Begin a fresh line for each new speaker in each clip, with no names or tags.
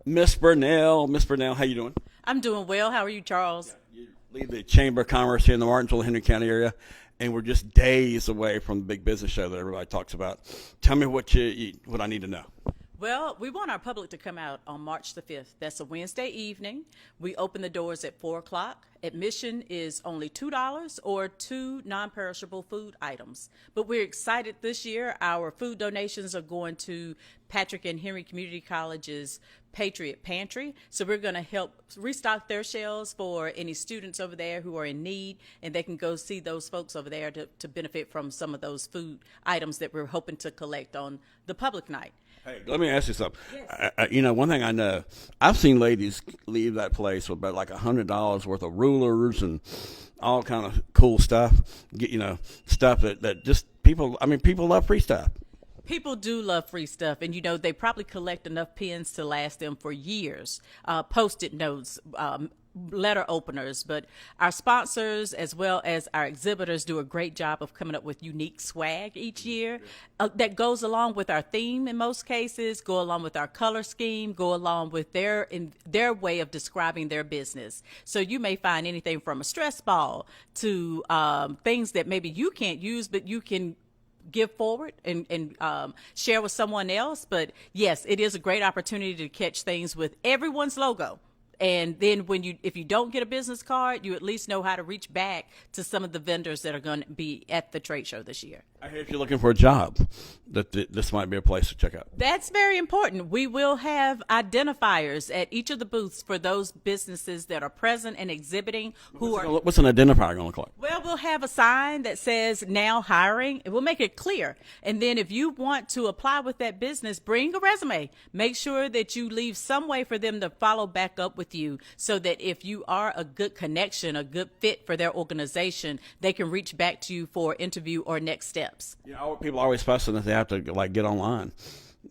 Miss Burnell, how you doing?
I'm doing well. How are you, Charles?
You lead the Chamber of Commerce here in the Martinsville, Henry County area, and we're just days away from the big business show that everybody talks about. Tell me what I need to know.
Well, we want our public to come out on March the 5th. That's a Wednesday evening. We open the doors at 4 o'clock. Admission is only $2 or two non-perishable food items. But we're excited this year. Our food donations are going to Patrick and Henry Community College's Patriot Pantry. So we're going to help restock their shelves for any students over there who are in need, and they can go see those folks over there to benefit from some of those food items that we're hoping to collect on the public night.
Hey, let me ask you something.
Yes.
One thing I know, I've seen ladies leave that place with about like $100 worth of rulers and all kind of cool stuff. Stuff that just people. I mean, people love free stuff.
People do love free stuff, and they probably collect enough pens to last them for years. Post-it notes, letter openers, but our sponsors as well as our exhibitors do a great job of coming up with unique swag each year that goes along with our theme in most cases, go along with our color scheme, go along with their way of describing their business. So you may find anything from a stress ball to things that maybe you can't use, but you can give forward and share with someone else. But yes, it is a great opportunity to catch things with everyone's logo. And then if you don't get a business card, you at least know how to reach back to some of the vendors that are going to be at the trade show this year.
I hear if you're looking for a job, this might be a place to check out.
That's very important. We will have identifiers at each of the booths for those businesses that are present and exhibiting
What's an identifier going to look like?
Well, we'll have a sign that says now hiring, and we'll make it clear. And then if you want to apply with that business, bring a resume. Make sure that you leave some way for them to follow back up with you so that if you are a good connection, a good fit for their organization, they can reach back to you for interview or next steps.
People are always fussing that they have to get online.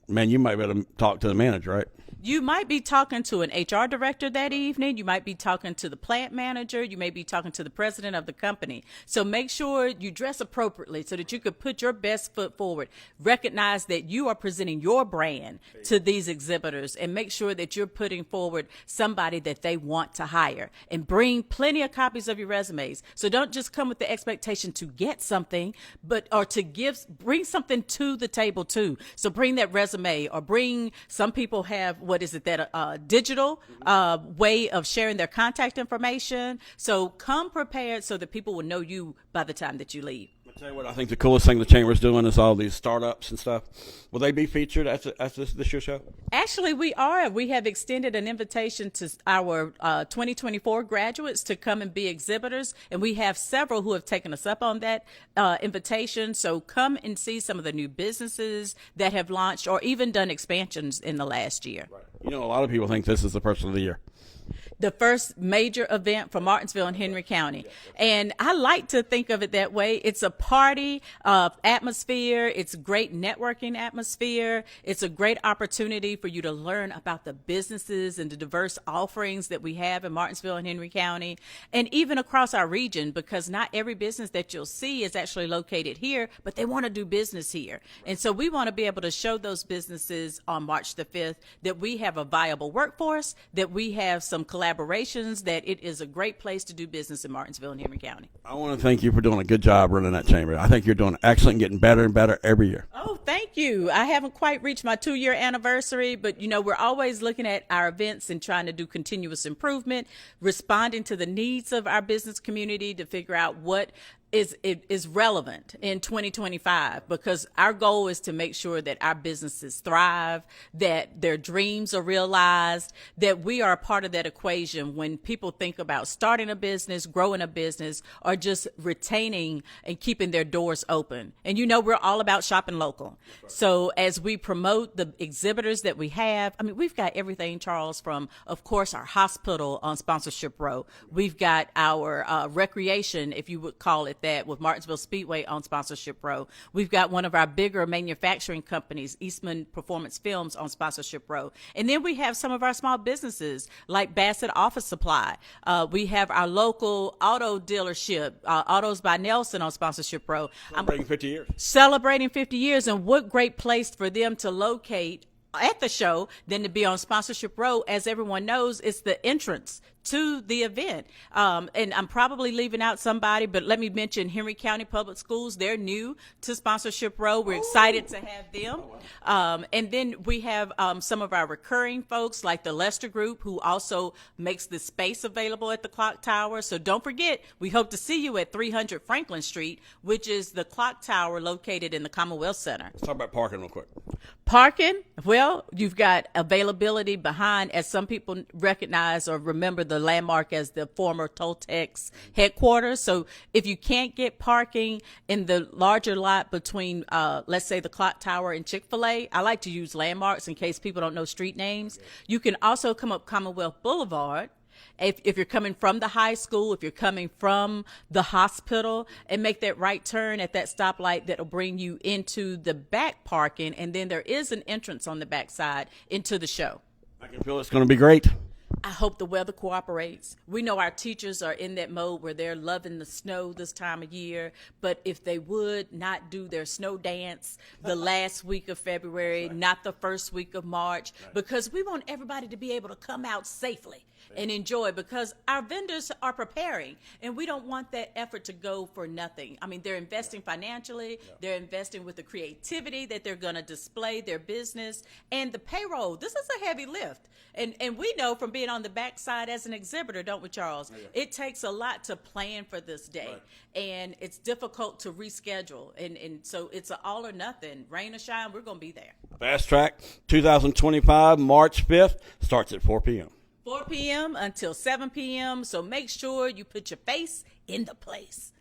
Man, you might be able to talk to the manager, right?
You might be talking to an HR director that evening. You might be talking to the plant manager. You may be talking to the president of the company. So make sure you dress appropriately so that you could put your best foot forward. Recognize that you are presenting your brand to these exhibitors, and make sure that you're putting forward somebody that they want to hire, and bring plenty of copies of your resumes. So don't just come with the expectation to get something, or bring something to the table too. So bring that resume, or some people have digital way of sharing their contact information. So come prepared so that people will know you by the time that you leave.
I'll tell you what, I think the coolest thing the Chamber's doing is all these startups and stuff. Will they be featured at this year's show?
Actually, we are. We have extended an invitation to our 2024 graduates to come and be exhibitors, and we have several who have taken us up on that invitation. So come and see some of the new businesses that have launched or even done expansions in the last year.
Right. A lot of people think this is the person of the year.
The first major event for Martinsville and Henry County. And I like to think of it that way. It's a party atmosphere. It's a great networking atmosphere. It's a great opportunity for you to learn about the businesses and the diverse offerings that we have in Martinsville and Henry County, and even across our region, because not every business that you'll see is actually located here, but they want to do business here. And so we want to be able to show those businesses on March the 5th that we have a viable workforce, that we have some collaborations, that it is a great place to do business in Martinsville and Henry County.
I want to thank you for doing a good job running that chamber. I think you're doing excellent, getting better and better every year.
Oh, thank you. I haven't quite reached my 2-year anniversary, but we're always looking at our events and trying to do continuous improvement, responding to the needs of our business community to figure out what is relevant in 2025, because our goal is to make sure that our businesses thrive, that their dreams are realized, that we are a part of that equation when people think about starting a business, growing a business, or just retaining and keeping their doors open. And we're all about shopping local. So as we promote the exhibitors that we have, we've got everything, Charles, from, of course, our hospital on Sponsorship Row. We've got our recreation, if you would call it that, with Martinsville Speedway on Sponsorship Row. We've got one of our bigger manufacturing companies, Eastman Performance Films, on Sponsorship Row. And then we have some of our small businesses like Bassett Office Supply. We have our local auto dealership, Autos by Nelson, on Sponsorship Row.
Celebrating 50 years.
Celebrating 50 years, and what great place for them to locate at the show than to be on Sponsorship Row. As everyone knows, it's the entrance to the event. And I'm probably leaving out somebody, but let me mention Henry County Public Schools. They're new to Sponsorship Row. We're excited to have them. And then we have some of our recurring folks like the Lester Group, who also makes the space available at the Clock Tower. So don't forget, we hope to see you at 300 Franklin Street, which is the Clock Tower located in the Commonwealth Center.
Let's talk about parking real quick.
Parking, well, you've got availability behind, as some people recognize or remember the landmark as the former Toltex headquarters. So if you can't get parking in the larger lot between, let's say, the Clock Tower and Chick-fil-A, I like to use landmarks in case people don't know street names. You can also come up Commonwealth Boulevard. If you're coming from the high school, if you're coming from the hospital, and make that right turn at that stoplight that'll bring you into the back parking, and then there is an entrance on the back side into the show.
I can feel it's going to be great.
I hope the weather cooperates. We know our teachers are in that mode where they're loving the snow this time of year, but if they would not do their snow dance the last week of February, not the first week of March, because we want everybody to be able to come out safely and enjoy, because our vendors are preparing, and we don't want that effort to go for nothing. I mean, they're investing financially, they're investing with the creativity that they're going to display their business, and the payroll. This is a heavy lift. And we know from being on the backside as an exhibitor, don't we, Charles? It takes a lot to plan for this day, and it's difficult to reschedule. And so it's an all or nothing. Rain or shine, we're going to be there.
Fast Track 2025, March 5th, starts at 4 p.m.
4 p.m. until 7 p.m. So make sure you put your face in the place.